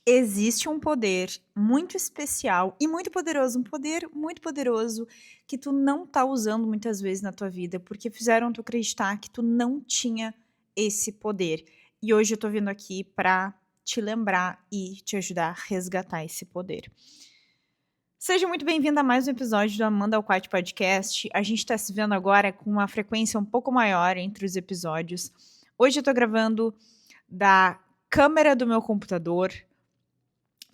Existe um poder muito especial e muito poderoso, um poder muito poderoso que tu não tá usando muitas vezes na tua vida, porque fizeram tu acreditar que tu não tinha esse poder. E hoje eu tô vindo aqui pra te lembrar e te ajudar a resgatar esse poder. Seja muito bem-vinda a mais um episódio do Amanda Alquat Podcast. A gente tá se vendo agora com uma frequência um pouco maior entre os episódios. Hoje eu tô gravando da câmera do meu computador.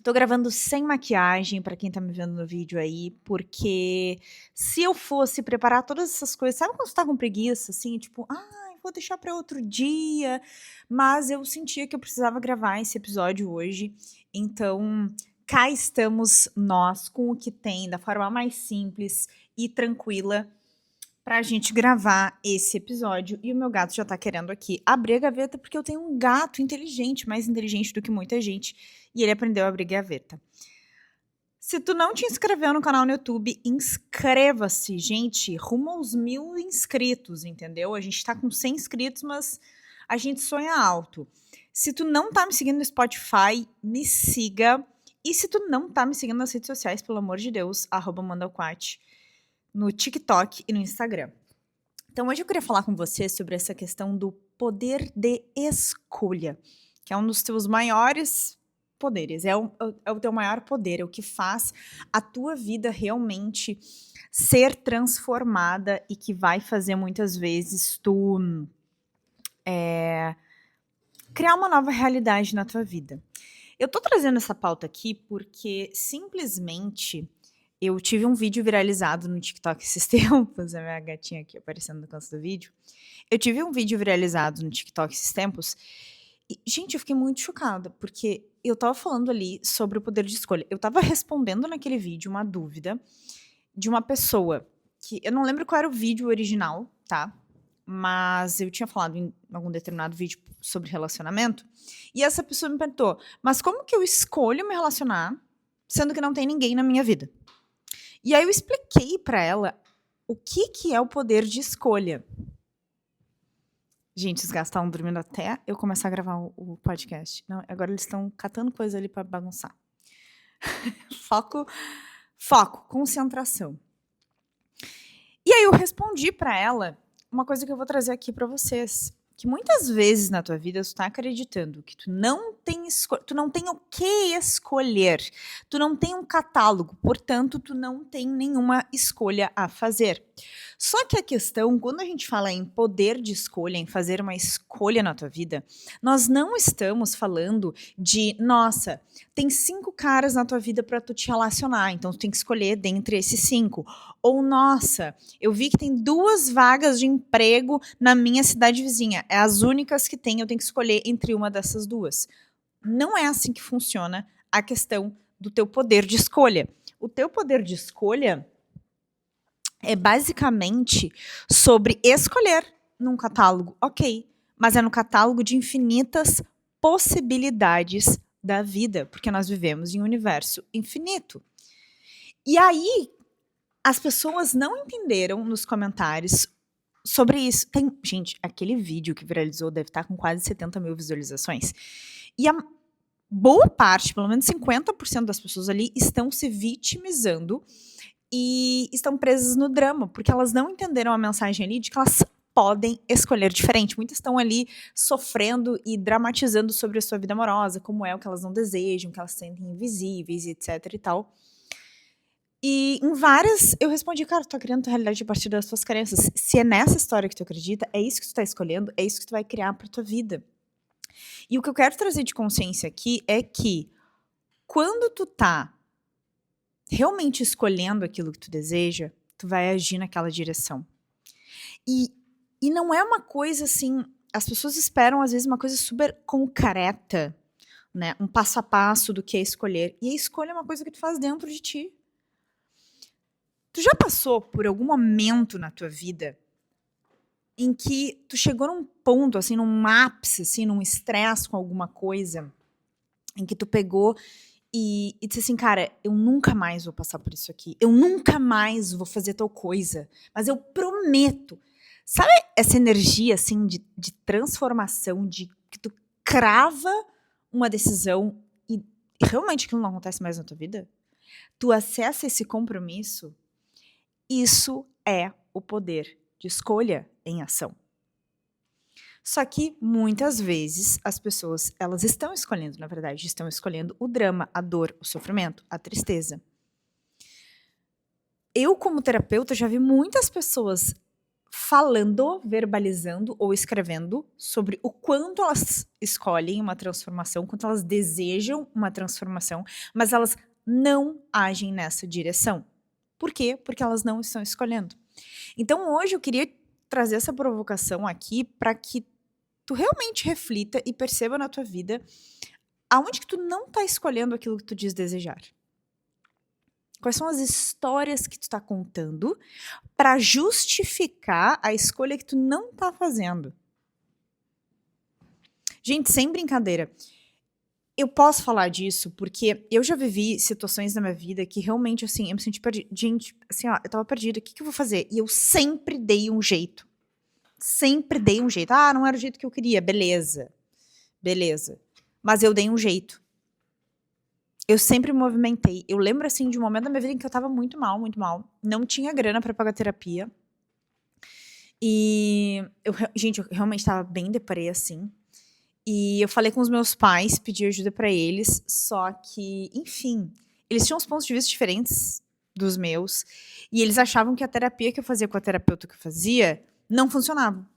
Tô gravando sem maquiagem, pra quem tá me vendo no vídeo aí, porque se eu fosse preparar todas essas coisas, sabe quando você tá com preguiça, assim, tipo, ai, vou deixar pra outro dia, mas eu sentia que eu precisava gravar esse episódio hoje, então cá estamos nós com o que tem, da forma mais simples e tranquila pra gente gravar esse episódio. E o meu gato já tá querendo aqui abrir a gaveta, porque eu tenho um gato inteligente, mais inteligente do que muita gente, e ele aprendeu a abrir gaveta. Se tu não te inscreveu no canal no YouTube, inscreva-se, gente, rumo aos 1000 inscritos, entendeu? A gente tá com 100 inscritos, mas a gente sonha alto. Se tu não tá me seguindo no Spotify, me siga. E se tu não tá me seguindo nas redes sociais, pelo amor de Deus, @mandalquat, no TikTok e no Instagram. Então hoje eu queria falar com você sobre essa questão do poder de escolha, que é um dos teus maiores poderes, é o teu maior poder, é o que faz a tua vida realmente ser transformada e que vai fazer muitas vezes tu criar uma nova realidade na tua vida. Eu tô trazendo essa pauta aqui porque simplesmente eu tive um vídeo viralizado no TikTok esses tempos, a minha gatinha aqui aparecendo no canto do vídeo. Eu tive um vídeo viralizado no TikTok esses tempos e, gente, eu fiquei muito chocada, porque eu estava falando ali sobre o poder de escolha. Eu estava respondendo naquele vídeo uma dúvida de uma pessoa que eu não lembro qual era o vídeo original, tá? Mas eu tinha falado em algum determinado vídeo sobre relacionamento, e essa pessoa me perguntou: "Mas como que eu escolho me relacionar, sendo que não tem ninguém na minha vida?" E aí eu expliquei pra ela o que é o poder de escolha. Gente, os gatos estavam dormindo até eu começar a gravar o podcast. Não, agora eles estão catando coisa ali pra bagunçar. Foco, foco, concentração. E aí eu respondi pra ela uma coisa que eu vou trazer aqui pra vocês, que muitas vezes na tua vida tu tá acreditando que tu não tem o que escolher, tu não tem um catálogo, portanto tu não tem nenhuma escolha a fazer. Só que a questão, quando a gente fala em poder de escolha, em fazer uma escolha na tua vida, nós não estamos falando de, nossa, tem 5 caras na tua vida pra tu te relacionar, então tu tem que escolher dentre esses 5. Ou, nossa, eu vi que tem 2 vagas de emprego na minha cidade vizinha, é as únicas que tem, eu tenho que escolher entre uma dessas 2. Não é assim que funciona a questão do teu poder de escolha. O teu poder de escolha é basicamente sobre escolher num catálogo, ok, mas é no catálogo de infinitas possibilidades da vida, porque nós vivemos em um universo infinito. E aí, as pessoas não entenderam nos comentários sobre isso. Gente, aquele vídeo que viralizou deve estar com quase 70 mil visualizações. E a boa parte, pelo menos 50% das pessoas ali, estão se vitimizando e estão presas no drama, porque elas não entenderam a mensagem ali de que elas podem escolher diferente. Muitas estão ali sofrendo e dramatizando sobre a sua vida amorosa, como é o que elas não desejam, que elas sentem invisíveis, etc e tal. E em várias eu respondi: "Cara, tu tá criando tua realidade a partir das tuas crenças. Se é nessa história que tu acredita, é isso que tu tá escolhendo, é isso que tu vai criar pra tua vida." E o que eu quero trazer de consciência aqui é que quando tu tá realmente escolhendo aquilo que tu deseja, tu vai agir naquela direção. E não é uma coisa assim, as pessoas esperam às vezes uma coisa super concreta, né, um passo a passo do que é escolher, e a escolha é uma coisa que tu faz dentro de ti. Tu já passou por algum momento na tua vida em que tu chegou num ponto, assim, num ápice, assim, num estresse com alguma coisa, em que tu pegou e disse assim: "Cara, eu nunca mais vou passar por isso aqui, eu nunca mais vou fazer tal coisa, mas eu prometo." Sabe essa energia, assim, de transformação, de que tu crava uma decisão e realmente aquilo não acontece mais na tua vida, tu acessa esse compromisso, isso é o poder de escolha em ação. Só que, muitas vezes, as pessoas, elas estão escolhendo, na verdade, estão escolhendo o drama, a dor, o sofrimento, a tristeza. Eu, como terapeuta, já vi muitas pessoas falando, verbalizando ou escrevendo sobre o quanto elas escolhem uma transformação, quanto elas desejam uma transformação, mas elas não agem nessa direção. Por quê? Porque elas não estão escolhendo. Então, hoje eu queria trazer essa provocação aqui para que tu realmente reflita e perceba na tua vida aonde que tu não tá escolhendo aquilo que tu diz desejar. Quais são as histórias que tu tá contando para justificar a escolha que tu não tá fazendo? Gente, sem brincadeira, eu posso falar disso porque eu já vivi situações na minha vida que realmente, assim, eu me senti perdida. Gente, assim, ó, eu tava perdida, o que eu vou fazer? E eu sempre dei um jeito. Sempre dei um jeito. Ah, não era o jeito que eu queria, beleza. Mas eu dei um jeito. Eu sempre me movimentei. Eu lembro, assim, de um momento da minha vida em que eu tava muito mal. Não tinha grana pra pagar terapia. E, gente, eu realmente tava bem deprê, assim. E eu falei com os meus pais, pedi ajuda pra eles. Só que, enfim, eles tinham uns pontos de vista diferentes dos meus. E eles achavam que a terapia que eu fazia com a terapeuta que eu fazia não funcionava.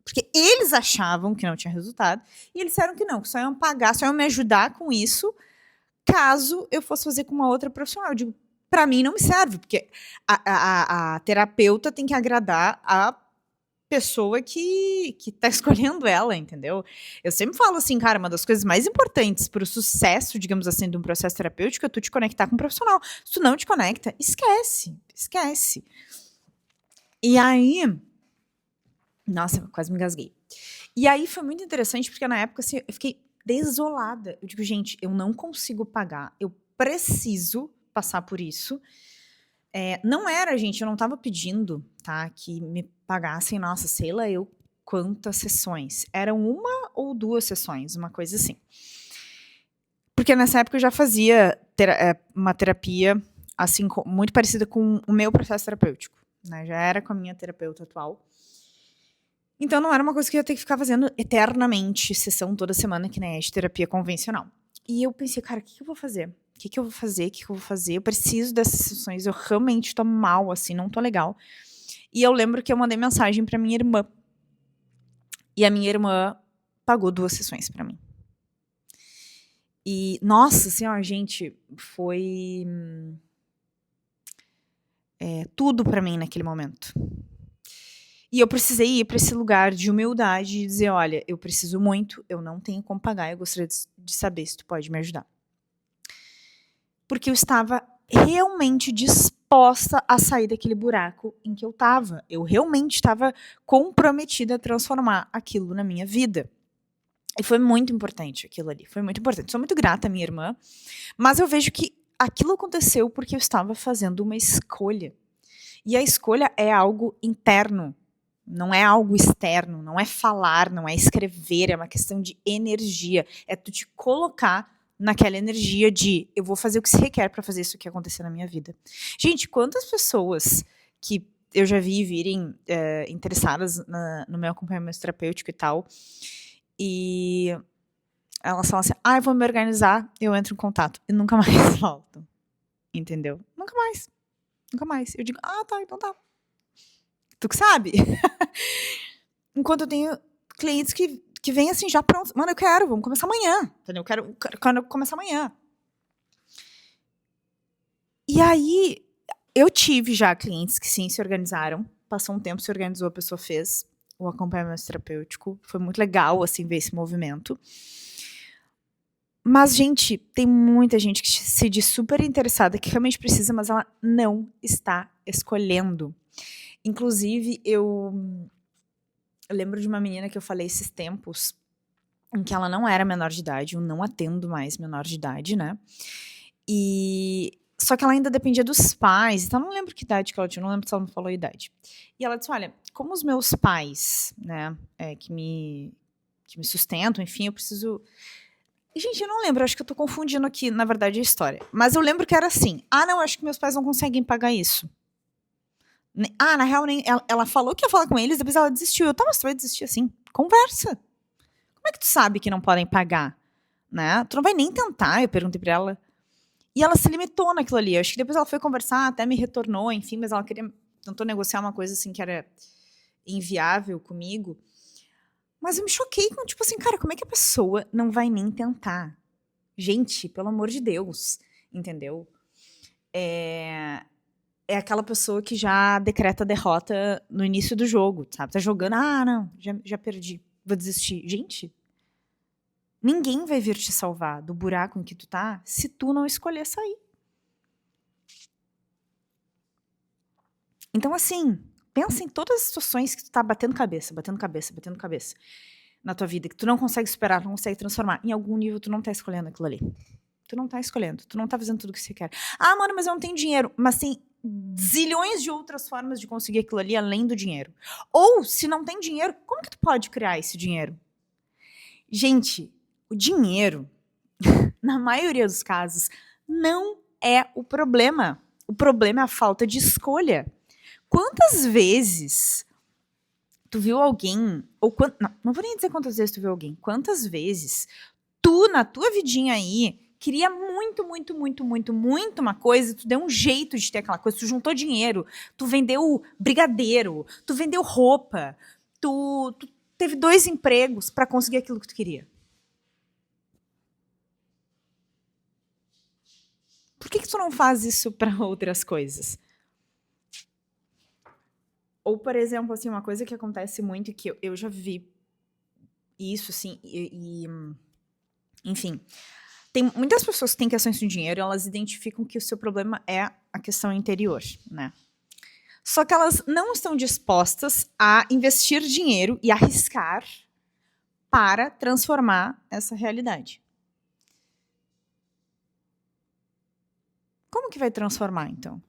Porque eles achavam que não tinha resultado. E eles disseram que não, que só iam pagar, só iam me ajudar com isso, caso eu fosse fazer com uma outra profissional. Eu digo, pra mim não me serve, porque a terapeuta tem que agradar a pessoa que tá escolhendo ela, entendeu? Eu sempre falo assim, cara, uma das coisas mais importantes pro sucesso, digamos assim, de um processo terapêutico é tu te conectar com um profissional. Se tu não te conecta, esquece. E aí... Nossa, eu quase me engasguei. E aí foi muito interessante, porque na época, assim, eu fiquei desolada. Eu digo, gente, eu não consigo pagar, eu preciso passar por isso. Não era, gente, eu não tava pedindo, tá, que me pagassem, nossa, sei lá eu quantas sessões. Eram 1 ou 2 sessões, uma coisa assim. Porque nessa época eu já fazia uma terapia, assim, muito parecida com o meu processo terapêutico, né, já era com a minha terapeuta atual. Então não era uma coisa que eu ia ter que ficar fazendo eternamente, sessão toda semana, que nem é de terapia convencional. E eu pensei, cara, o que eu vou fazer? O que eu vou fazer? Eu preciso dessas sessões, eu realmente tô mal, assim, não tô legal. E eu lembro que eu mandei mensagem pra minha irmã. E a minha irmã pagou 2 sessões pra mim. E, nossa, assim, ó, gente, foi tudo pra mim naquele momento. E eu precisei ir para esse lugar de humildade e dizer, olha, eu preciso muito, eu não tenho como pagar, eu gostaria de saber se tu pode me ajudar. Porque eu estava realmente disposta a sair daquele buraco em que eu estava. Eu realmente estava comprometida a transformar aquilo na minha vida. E foi muito importante aquilo ali, foi muito importante. Sou muito grata à minha irmã, mas eu vejo que aquilo aconteceu porque eu estava fazendo uma escolha. E a escolha é algo interno. Não é algo externo, não é falar, não é escrever, é uma questão de energia. É tu te colocar naquela energia de eu vou fazer o que se requer para fazer isso que acontecer na minha vida. Gente, quantas pessoas que eu já vi virem interessadas no meu acompanhamento terapêutico e tal, e elas falam assim, eu vou me organizar, eu entro em contato, e nunca mais voltam. Entendeu? Nunca mais. Eu digo, tá, então tá. Tu que sabe? Enquanto eu tenho clientes que vêm assim já prontos. Mano, eu quero, vamos começar amanhã. Entendeu? Eu quero começar amanhã. E aí, eu tive já clientes que sim se organizaram. Passou um tempo, se organizou, a pessoa fez o acompanhamento terapêutico. Foi muito legal, assim, ver esse movimento. Mas, gente, tem muita gente que se diz super interessada, que realmente precisa, mas ela não está escolhendo. Inclusive, eu lembro de uma menina que eu falei esses tempos, em que ela não era menor de idade, eu não atendo mais menor de idade, né? Só que ela ainda dependia dos pais, então eu não lembro que idade que ela tinha, não lembro se ela me falou a idade. E ela disse, olha, como os meus pais, né, que me sustentam, enfim, eu preciso Gente, eu não lembro, acho que eu tô confundindo aqui, na verdade, a história. Mas eu lembro que era assim. Ah, não, acho que meus pais não conseguem pagar isso. Ah, na real, nem, ela falou que ia falar com eles, depois ela desistiu. Eu, tá, mas tu vai desistir assim? Conversa. Como é que tu sabe que não podem pagar? Né? Tu não vai nem tentar, eu perguntei pra ela. E ela se limitou naquilo ali. Eu acho que depois ela foi conversar, até me retornou, enfim, mas ela tentou negociar uma coisa assim que era inviável comigo. Mas eu me choquei com, tipo assim, cara, como é que a pessoa não vai nem tentar? Gente, pelo amor de Deus, entendeu? É aquela pessoa que já decreta derrota no início do jogo, sabe? Tá jogando, ah, não, já perdi, vou desistir. Gente, ninguém vai vir te salvar do buraco em que tu tá se tu não escolher sair. Então, assim, pensa em todas as situações que tu tá batendo cabeça na tua vida, que tu não consegue superar, não consegue transformar. Em algum nível, tu não tá escolhendo aquilo ali. Tu não tá escolhendo, tu não tá fazendo tudo o que você quer. Ah, mano, mas eu não tenho dinheiro. Mas tem zilhões de outras formas de conseguir aquilo ali além do dinheiro. Ou, se não tem dinheiro, como que tu pode criar esse dinheiro? Gente, o dinheiro, na maioria dos casos, não é o problema. O problema é a falta de escolha. Quantas vezes tu viu alguém, ou não vou nem dizer quantas vezes tu viu alguém, quantas vezes tu, na tua vidinha aí, queria muito, muito, muito, muito, muito uma coisa, tu deu um jeito de ter aquela coisa, tu juntou dinheiro, tu vendeu brigadeiro, tu vendeu roupa, tu teve 2 empregos para conseguir aquilo que tu queria. Por que tu não faz isso para outras coisas? Ou, por exemplo, assim, uma coisa que acontece muito e que eu já vi isso, assim, enfim, tem muitas pessoas que têm questões com dinheiro, elas identificam que o seu problema é a questão interior, né? Só que elas não estão dispostas a investir dinheiro e arriscar para transformar essa realidade. Como que vai transformar, então?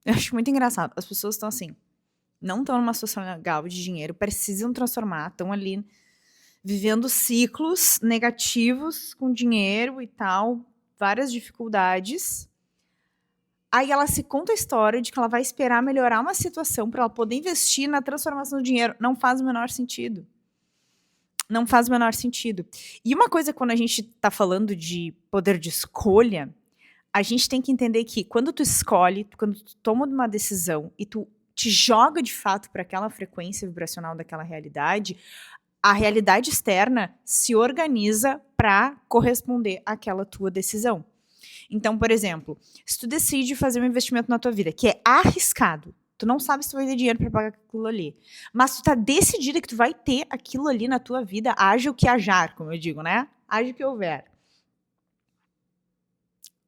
Eu acho muito engraçado. As pessoas estão assim, não estão numa situação legal de dinheiro, precisam transformar, estão ali vivendo ciclos negativos com dinheiro e tal, várias dificuldades. Aí ela se conta a história de que ela vai esperar melhorar uma situação para ela poder investir na transformação do dinheiro. Não faz o menor sentido. Não faz o menor sentido. E uma coisa, quando a gente está falando de poder de escolha, a gente tem que entender que quando tu escolhe, quando tu toma uma decisão e tu te joga de fato para aquela frequência vibracional daquela realidade, a realidade externa se organiza para corresponder àquela tua decisão. Então, por exemplo, se tu decide fazer um investimento na tua vida que é arriscado, tu não sabe se tu vai ter dinheiro para pagar aquilo ali, mas tu tá decidida que tu vai ter aquilo ali na tua vida, haja o que hajar, como eu digo, né? Haja o que houver.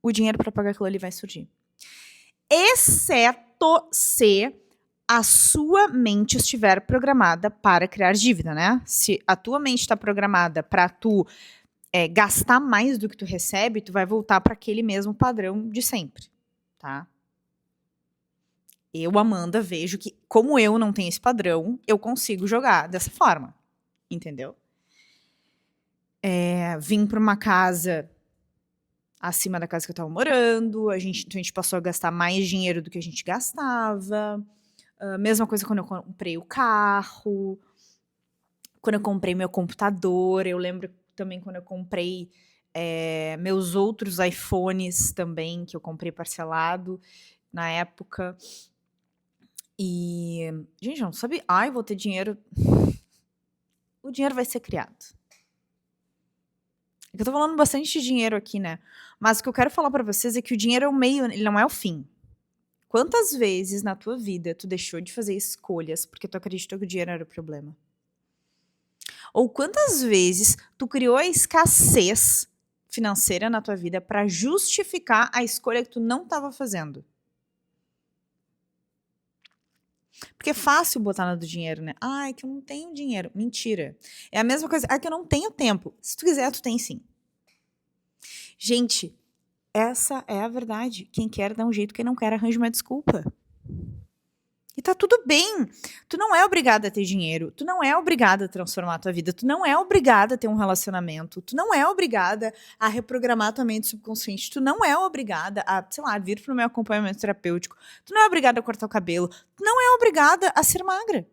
O dinheiro para pagar aquilo ali vai surgir. Exceto se a sua mente estiver programada para criar dívida, né? Se a tua mente está programada para tu gastar mais do que tu recebe, tu vai voltar para aquele mesmo padrão de sempre, tá? Eu, Amanda, vejo que, como eu não tenho esse padrão, eu consigo jogar dessa forma, entendeu? Vim para uma casa acima da casa que eu tava morando, a gente passou a gastar mais dinheiro do que a gente gastava. Mesma coisa quando eu comprei o carro, quando eu comprei meu computador, eu lembro também quando eu comprei meus outros iPhones também, que eu comprei parcelado na época. E, gente, não sabe, ai, vou ter dinheiro. O dinheiro vai ser criado. Eu tô falando bastante de dinheiro aqui, né? Mas o que eu quero falar pra vocês é que o dinheiro é o meio, ele não é o fim. Quantas vezes na tua vida tu deixou de fazer escolhas porque tu acreditou que o dinheiro era o problema? Ou quantas vezes tu criou a escassez financeira na tua vida pra justificar a escolha que tu não tava fazendo? Porque é fácil botar na do dinheiro, né? Ai, que eu não tenho dinheiro. Mentira. É a mesma coisa. Ai, que eu não tenho tempo. Se tu quiser, tu tem sim. Gente, essa é a verdade. Quem quer dá um jeito, quem não quer arranja uma desculpa. E tá tudo bem. Tu não é obrigada a ter dinheiro. Tu não é obrigada a transformar a tua vida. Tu não é obrigada a ter um relacionamento. Tu não é obrigada a reprogramar tua mente subconsciente. Tu não é obrigada a, sei lá, vir pro meu acompanhamento terapêutico. Tu não é obrigada a cortar o cabelo. Tu não é obrigada a ser magra.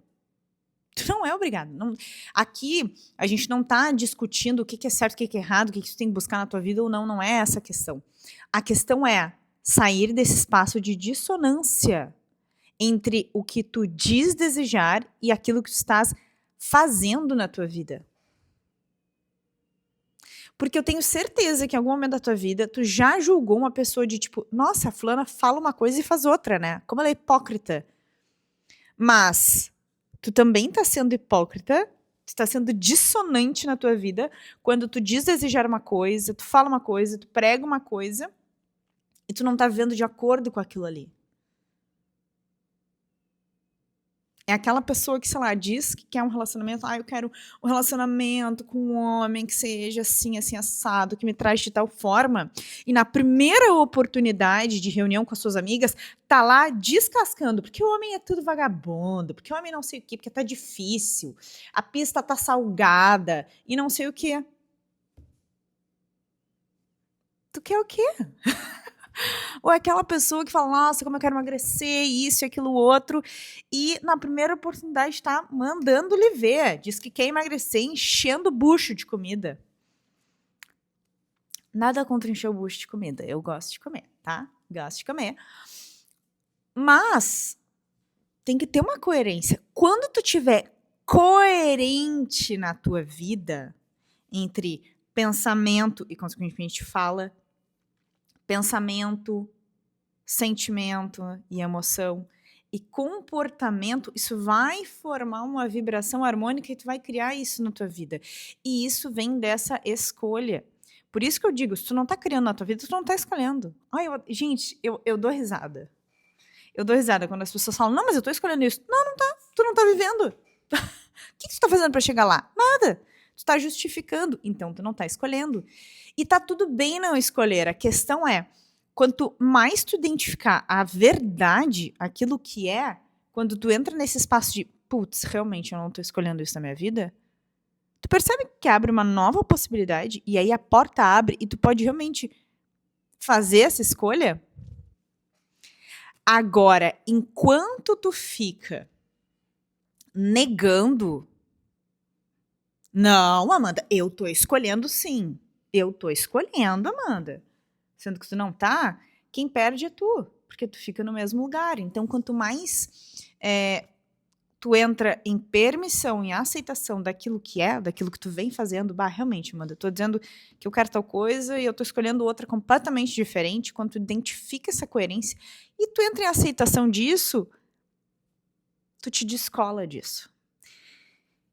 Tu não é obrigada. Não. Aqui, a gente não tá discutindo o que é certo, o que é errado, o que tu tem que buscar na tua vida ou não. Não é essa a questão. A questão é sair desse espaço de dissonância entre o que tu diz desejar e aquilo que tu estás fazendo na tua vida. Porque eu tenho certeza que em algum momento da tua vida tu já julgou uma pessoa de tipo, nossa, a fulana fala uma coisa e faz outra, né? Como ela é hipócrita. Mas tu também tá sendo hipócrita, tu tá sendo dissonante na tua vida quando tu diz desejar uma coisa, tu fala uma coisa, tu prega uma coisa e tu não tá vivendo de acordo com aquilo ali. É aquela pessoa que, sei lá, diz que quer um relacionamento. Eu quero um relacionamento com um homem que seja assim, assim, assado, que me traz de tal forma. E na primeira oportunidade de reunião com as suas amigas, tá lá descascando. Porque o homem é tudo vagabundo, porque o homem não sei o quê, porque tá difícil. A pista tá salgada e não sei o quê. Tu quer o quê? Ou é aquela pessoa que fala, nossa, como eu quero emagrecer, isso e aquilo outro, e na primeira oportunidade tá mandando-lhe ver, diz que quer emagrecer enchendo o bucho de comida. Nada contra encher o bucho de comida, eu gosto de comer, tá? Gosto de comer. Mas tem que ter uma coerência. Quando tu tiver coerente na tua vida, entre pensamento e, consequentemente, fala, pensamento, sentimento e emoção e comportamento, isso vai formar uma vibração harmônica e tu vai criar isso na tua vida. E isso vem dessa escolha. Por isso que eu digo, se tu não tá criando na tua vida, tu não tá escolhendo. Gente, eu dou risada. Eu dou risada quando as pessoas falam, não, mas eu tô escolhendo isso. Não, não tá. Tu não tá vivendo. O que tu tá fazendo pra chegar lá? Nada. Tu tá justificando. Então, tu não tá escolhendo. E tá tudo bem não escolher. A questão é, quanto mais tu identificar a verdade, aquilo que é, quando tu entra nesse espaço de, putz, realmente eu não tô escolhendo isso na minha vida, tu percebe que abre uma nova possibilidade e aí a porta abre e tu pode realmente fazer essa escolha. Agora, enquanto tu fica negando, não, Amanda, eu tô escolhendo sim. Eu tô escolhendo, Amanda. Sendo que tu não tá, quem perde é tu, porque tu fica no mesmo lugar. Então, quanto mais tu entra em permissão, em aceitação daquilo que é, daquilo que tu vem fazendo, realmente, Amanda, eu tô dizendo que eu quero tal coisa e eu tô escolhendo outra completamente diferente, quando tu identifica essa coerência e tu entra em aceitação disso, tu te descola disso.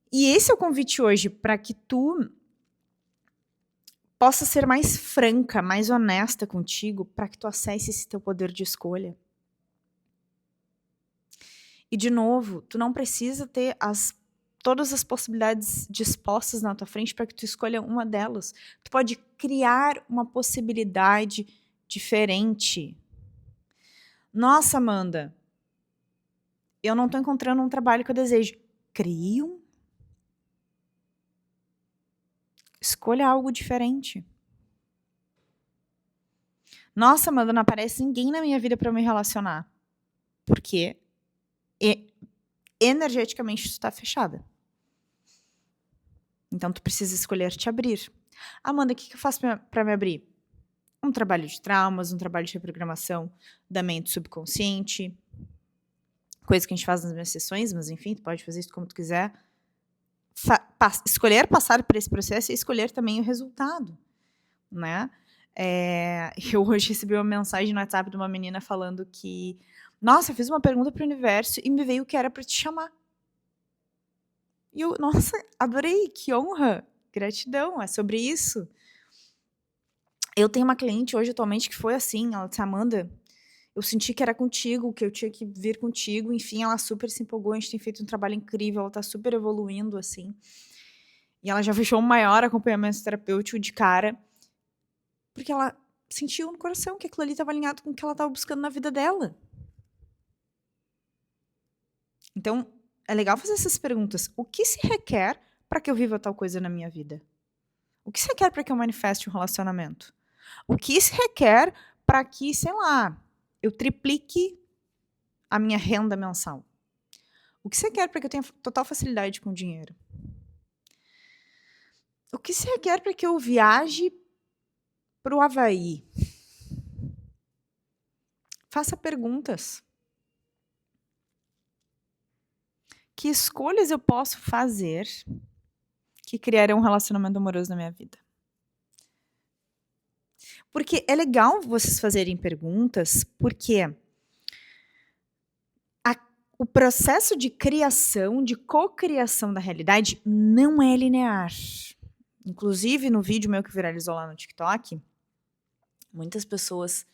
E esse é o convite hoje, para que tu possa ser mais franca, mais honesta contigo, para que tu acesse esse teu poder de escolha. E, de novo, tu não precisa ter todas as possibilidades dispostas na tua frente para que tu escolha uma delas. Tu pode criar uma possibilidade diferente. Nossa, Amanda, eu não estou encontrando um trabalho que eu desejo. Crie um. Escolha algo diferente. Nossa, Amanda, não aparece ninguém na minha vida para eu me relacionar. Porque energeticamente tu está fechada. Então, tu precisa escolher te abrir. Amanda, o que eu faço para me abrir? Um trabalho de traumas, um trabalho de reprogramação da mente subconsciente. Coisa que a gente faz nas minhas sessões, mas enfim, tu pode fazer isso como tu quiser. Escolher passar por esse processo e escolher também o resultado, né? Eu hoje recebi uma mensagem no WhatsApp de uma menina falando que, nossa, eu fiz uma pergunta para o universo e me veio o que era para te chamar. E eu, nossa, adorei, que honra, gratidão, é sobre isso. Eu tenho uma cliente hoje atualmente que foi assim, ela disse, Amanda, eu senti que era contigo, que eu tinha que vir contigo, enfim, ela super se empolgou, a gente tem feito um trabalho incrível, ela tá super evoluindo, assim, e ela já fechou um maior acompanhamento terapêutico de cara, porque ela sentiu no coração que aquilo ali estava alinhado com o que ela estava buscando na vida dela. Então, é legal fazer essas perguntas. O que se requer para que eu viva tal coisa na minha vida? O que se requer para que eu manifeste um relacionamento? O que se requer para que, sei lá, eu triplique a minha renda mensal? O que se requer para que eu tenha total facilidade com o dinheiro? O que se requer para que eu viaje para o Havaí? Faça perguntas. Que escolhas eu posso fazer que criarão um relacionamento amoroso na minha vida? Porque é legal vocês fazerem perguntas, porque o processo de criação, de cocriação da realidade não é linear. Inclusive, no vídeo meu que viralizou lá no TikTok, muitas pessoas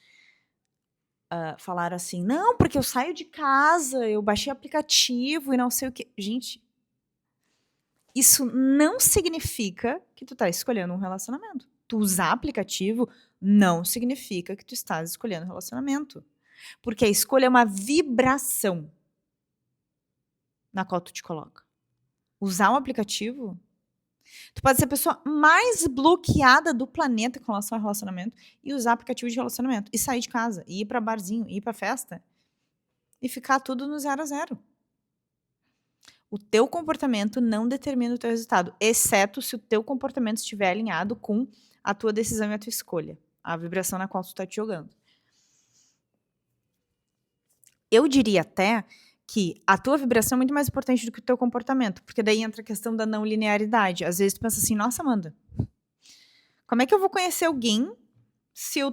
falaram assim, não, porque eu saio de casa, eu baixei aplicativo e não sei o quê. Gente, isso não significa que tu tá escolhendo um relacionamento. Tu usar aplicativo não significa que tu estás escolhendo um relacionamento. Porque a escolha é uma vibração na qual tu te coloca. Usar um aplicativo, tu pode ser a pessoa mais bloqueada do planeta com relação ao relacionamento e usar aplicativo de relacionamento. E sair de casa, e ir pra barzinho, e ir pra festa. E ficar tudo no 0 a 0. O teu comportamento não determina o teu resultado, exceto se o teu comportamento estiver alinhado com a tua decisão e a tua escolha, a vibração na qual tu está te jogando. Eu diria até que a tua vibração é muito mais importante do que o teu comportamento, porque daí entra a questão da não linearidade. Às vezes tu pensa assim, nossa, Amanda, como é que eu vou conhecer alguém se eu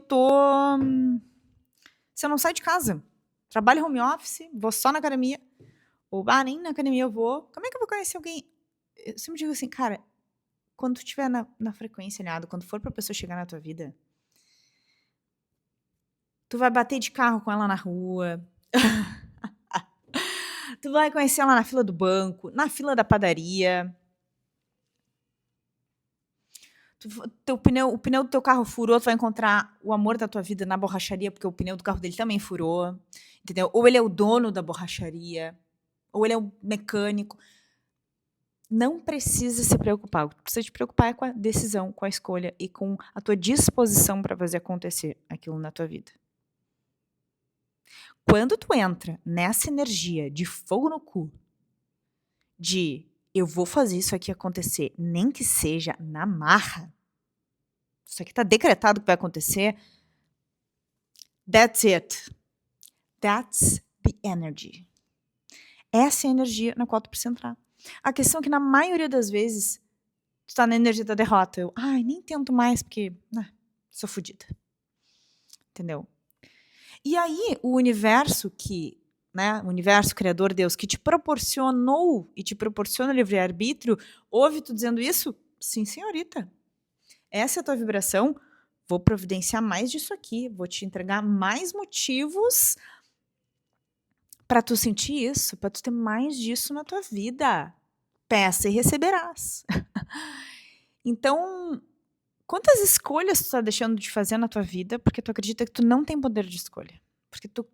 não saio de casa? Trabalho home office, vou só na academia, ou nem na academia eu vou. Como é que eu vou conhecer alguém? Eu sempre digo assim, cara, quando tu estiver na frequência alinhada, quando for pra pessoa chegar na tua vida, tu vai bater de carro com ela na rua, tu vai conhecer ela na fila do banco, na fila da padaria. O pneu do teu carro furou, tu vai encontrar o amor da tua vida na borracharia, porque o pneu do carro dele também furou, entendeu? Ou ele é o dono da borracharia, ou ele é o mecânico. Não precisa se preocupar. O que precisa te preocupar é com a decisão, com a escolha e com a tua disposição para fazer acontecer aquilo na tua vida. Quando tu entra nessa energia de fogo no cu, de eu vou fazer isso aqui acontecer, nem que seja na marra, isso aqui tá decretado que vai acontecer, that's it. That's the energy. Essa é a energia na qual tu precisa entrar. A questão é que na maioria das vezes tu tá na energia da derrota. Eu, nem tento mais porque sou fodida. Entendeu? E aí o universo o universo criador Deus que te proporcionou e te proporciona o livre-arbítrio, ouve tu dizendo isso? Sim, senhorita. Essa é a tua vibração. Vou providenciar mais disso aqui. Vou te entregar mais motivos para tu sentir isso, para tu ter mais disso na tua vida. Peça e receberás. Então, quantas escolhas tu tá deixando de fazer na tua vida porque tu acredita que tu não tem poder de escolha? Porque tu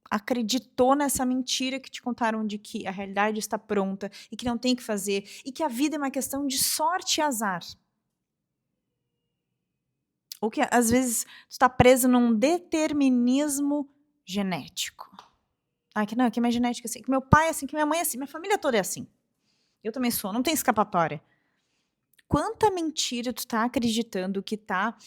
acreditou nessa mentira que te contaram de que a realidade está pronta e que não tem o que fazer e que a vida é uma questão de sorte e azar. Ou que às vezes tu tá preso num determinismo genético. Que não, que minha genética é assim, que meu pai é assim, que minha mãe é assim, minha família toda é assim. Eu também sou, não tem escapatória. Quanta mentira tu tá acreditando que tá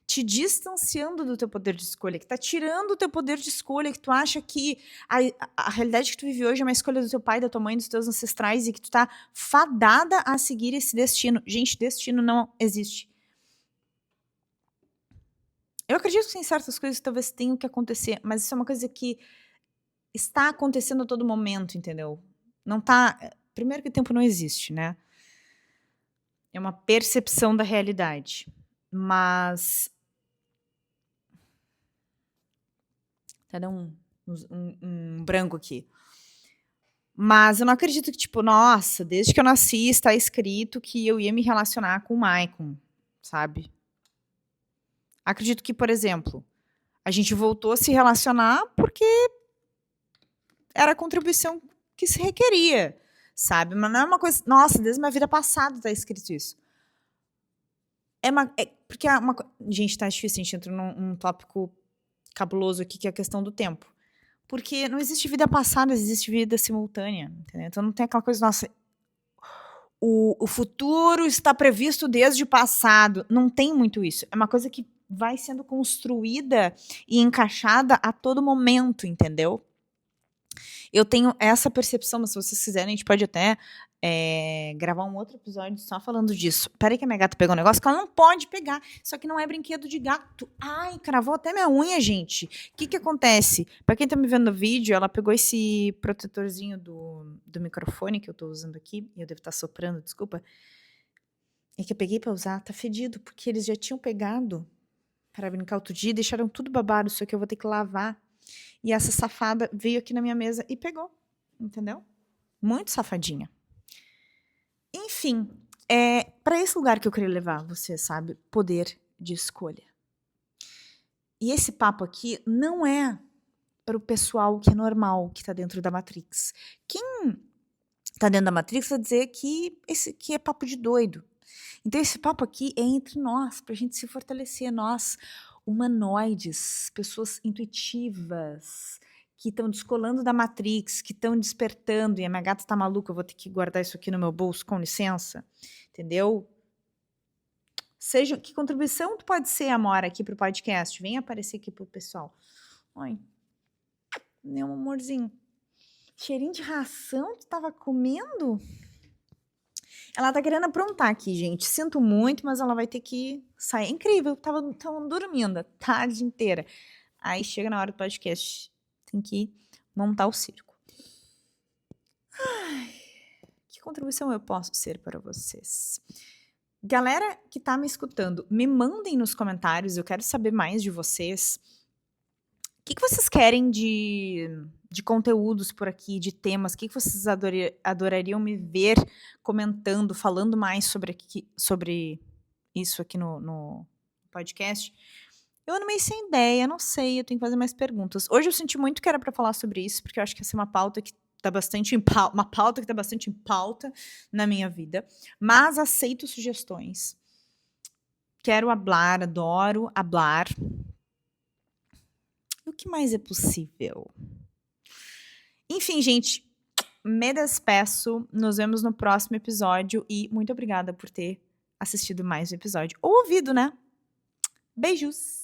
te distanciando do teu poder de escolha, que tá tirando o teu poder de escolha, que tu acha que a realidade que tu vive hoje é uma escolha do teu pai, da tua mãe, dos teus ancestrais e que tu tá fadada a seguir esse destino. Gente, destino não existe. Eu acredito que tem certas coisas que talvez tenham que acontecer, mas isso é uma coisa que está acontecendo a todo momento, entendeu? Não tá... Primeiro que o tempo não existe, né? É uma percepção da realidade. Mas... Tá dando um branco aqui. Mas eu não acredito que, tipo, nossa, desde que eu nasci está escrito que eu ia me relacionar com o Maicon, sabe? Acredito que, por exemplo, a gente voltou a se relacionar porque era a contribuição que se requeria, sabe? Mas não é uma coisa... Nossa, desde minha vida passada tá escrito isso. Porque é uma... Gente, tá difícil, a gente entra num tópico cabuloso aqui, que é a questão do tempo. Porque não existe vida passada, existe vida simultânea, entendeu? Então não tem aquela coisa, nossa, o futuro está previsto desde o passado. Não tem muito isso. É uma coisa que vai sendo construída e encaixada a todo momento, entendeu? Eu tenho essa percepção, mas se vocês quiserem, a gente pode até gravar um outro episódio só falando disso. Peraí que a minha gata pegou um negócio que ela não pode pegar. Isso aqui não é brinquedo de gato. Ai, cravou até minha unha, gente. O que acontece? Pra quem tá me vendo no vídeo, ela pegou esse protetorzinho do microfone que eu tô usando aqui. E eu devo estar soprando, desculpa. É que eu peguei pra usar. Tá fedido, porque eles já tinham pegado para brincar outro dia e deixaram tudo babado. Isso aqui eu vou ter que lavar. E essa safada veio aqui na minha mesa e pegou. Entendeu? Muito safadinha. Enfim, para esse lugar que eu queria levar, você sabe, poder de escolha. E esse papo aqui não é para o pessoal que é normal, que está dentro da Matrix. Quem está dentro da Matrix vai dizer que esse aqui é papo de doido. Então esse papo aqui é entre nós, para a gente se fortalecer, nós, humanoides, pessoas intuitivas, que estão descolando da Matrix, que estão despertando, e a minha gata tá maluca, eu vou ter que guardar isso aqui no meu bolso, com licença, entendeu? Seja, que contribuição tu pode ser, Amora, aqui pro podcast? Vem aparecer aqui pro pessoal. Oi. Meu amorzinho. Cheirinho de ração tu tava comendo? Ela tá querendo aprontar aqui, gente. Sinto muito, mas ela vai ter que sair. É incrível, tava dormindo a tarde inteira. Aí chega na hora do podcast. Tem que montar o circo. Ai, que contribuição eu posso ser para vocês? Galera que tá me escutando, me mandem nos comentários, eu quero saber mais de vocês. O que vocês querem de conteúdos por aqui, de temas? O que vocês adorariam me ver comentando, falando mais sobre isso aqui no podcast? Eu ando meio sem ideia, não sei, eu tenho que fazer mais perguntas. Hoje eu senti muito que era para falar sobre isso, porque eu acho que essa é uma pauta que tá bastante em pauta na minha vida, mas aceito sugestões. Quero hablar, adoro hablar. O que mais é possível? Enfim, gente, me despeço, nos vemos no próximo episódio e muito obrigada por ter assistido mais um episódio, ou ouvido, né? Beijos!